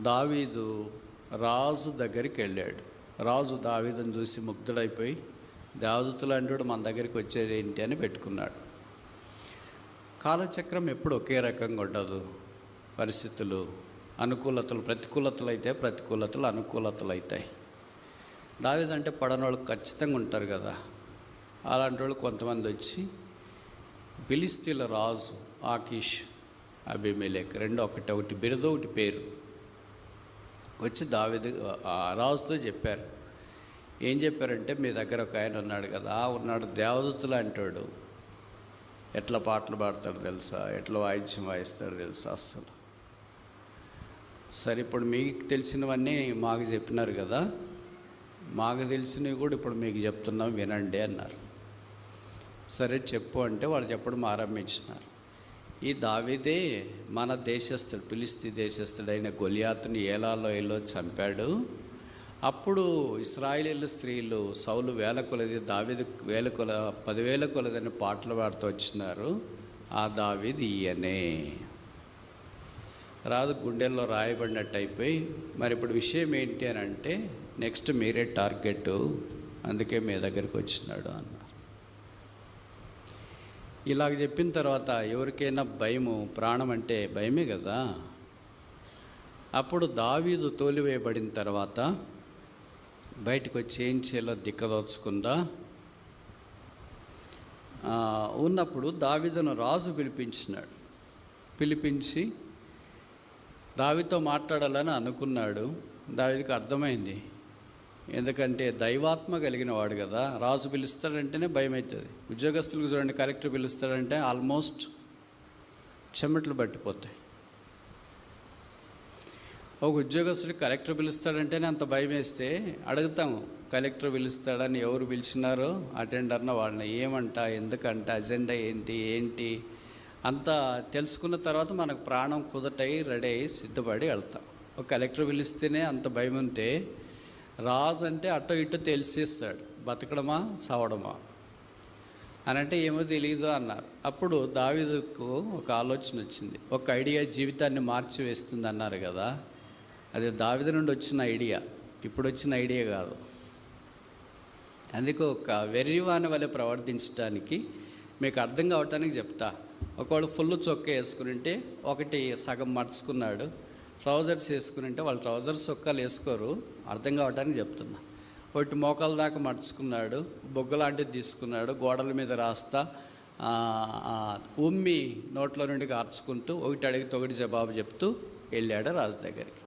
దావీదు రాజు దగ్గరికి వెళ్ళాడు. రాజు దావీదుని చూసి ముగ్ధుడైపోయి, దేవదూతలు అంటాడు మన దగ్గరికి వచ్చేది ఏంటి అని పెట్టుకున్నాడు. కాలచక్రం ఎప్పుడు ఒకే రకంగా ఉండదు. పరిస్థితులు అనుకూలతలు ప్రతికూలతలు అయితే, ప్రతికూలతలు అనుకూలతలు అవుతాయి. దావీదు అంటే పడనోళ్ళు ఖచ్చితంగా ఉంటారు కదా. అలాంటి వాళ్ళు కొంతమంది వచ్చి ఫిలిష్తీయుల రాజు ఆకీష్, అబీమెలెకు రెండు ఒకటి బిరుదు ఒకటి పేరు వచ్చి దావీదు రాజుతో చెప్పారు. ఏం చెప్పారంటే, మీ దగ్గర ఒక ఆయన ఉన్నాడు కదా, ఉన్నాడు దేవదూతలు అంటాడు, ఎట్లా పాటలు పాడతాడు తెలుసా, ఎట్లా వాయిద్యం వాయిస్తాడు తెలుసా అస్సలు. సరే, ఇప్పుడు మీకు తెలిసినవన్నీ మాకు చెప్పినారు కదా, మాకు తెలిసినవి కూడా ఇప్పుడు మీకు చెప్తున్నాం వినండి అన్నారు. సరే చెప్పు అంటే వాళ్ళు చెప్పడం ఆరంభించినారు. ఈ దావీదే మన దేశస్థుడు, ఫిలిష్తీ దేశస్థుడైన గొలియాతుని ఏలాలో చంపాడు. అప్పుడు ఇశ్రాయేలీయుల స్త్రీలు సౌలు వేల కొలది, దావీదు 10,000 కొలదని పాటలు పాడుతూ వచ్చినారు. ఆ దావీదు ఈయనే. రాదు గుండెల్లో రాయబడినట్టు అయిపోయి, మరి ఇప్పుడు విషయం ఏంటి అని అంటే, నెక్స్ట్ మీరే టార్గెట్, అందుకే మీ దగ్గరికి వచ్చినాడు అన్నారు. ఇలాగ చెప్పిన తర్వాత ఎవరికైనా భయము, ప్రాణం అంటే భయమే కదా. అప్పుడు దావీదు తోలివేయబడిన తర్వాత బయటకు వచ్చి ఏం చేయాలో దిక్కదోచకుండా ఉన్నప్పుడు దావీదును రాజు పిలిపించినాడు. పిలిపించి దావీదుతో మాట్లాడాలని అనుకున్నాడు. దావీదుకు అర్థమైంది, ఎందుకంటే దైవాత్మ కలిగిన వాడు కదా. రాజు పిలుస్తాడంటేనే భయం అవుతుంది. ఉద్యోగస్తులకు చూడండి, కలెక్టర్ పిలుస్తాడంటే ఆల్మోస్ట్ చెమటలు పట్టిపోతాయి. ఒక ఉద్యోగస్తుడికి కలెక్టర్ పిలుస్తాడంటేనే అంత భయం వేస్తే అడుగుతాము, కలెక్టర్ పిలుస్తాడని ఎవరు పిలిచినారో అటెండర్న వాళ్ళని, ఏమంట, ఎందుకంట, అజెండా ఏంటి అంతా తెలుసుకున్న తర్వాత మనకు ప్రాణం కుదటై రెడీ అయ్యి సిద్ధపడి వెళ్తాం. ఒక కలెక్టర్ పిలిస్తేనే అంత భయం ఉంటే, రాజు అంటే అటో ఇటో తెలిసేస్తాడు, బతకడమా సావడమా అని. అంటే ఏమో తెలియదు అన్నారు. అప్పుడు దావీదుకు ఒక ఆలోచన వచ్చింది. ఒక ఐడియా జీవితాన్ని మార్చివేస్తుంది అన్నారు కదా, అది దావీదు నుండి వచ్చిన ఐడియా, ఇప్పుడు వచ్చిన ఐడియా కాదు. అందుకే ఒక వెర్రివాని వల్ల ప్రవర్తించడానికి మీకు అర్థం కావటానికి చెప్తా. ఒకవాడు ఫుల్ చొక్కా వేసుకుని ఉంటే, ఒకటి సగం మర్చుకున్నాడు. ట్రౌజర్స్ వేసుకుని ఉంటే వాళ్ళు ట్రౌజర్స్ చొక్కాలు వేసుకోరు, అర్థం కావడానికి చెప్తున్నా. ఒకటి మోకాల దాకా మర్చుకున్నాడు, బొగ్గ లాంటిది తీసుకున్నాడు, గోడల మీద రాస్తా ఉమ్మి నోట్లో నుండి కార్చుకుంటూ ఒకటి అడిగితే ఒకటి జవాబు చెప్తూ వెళ్ళాడు రాజు దగ్గరికి.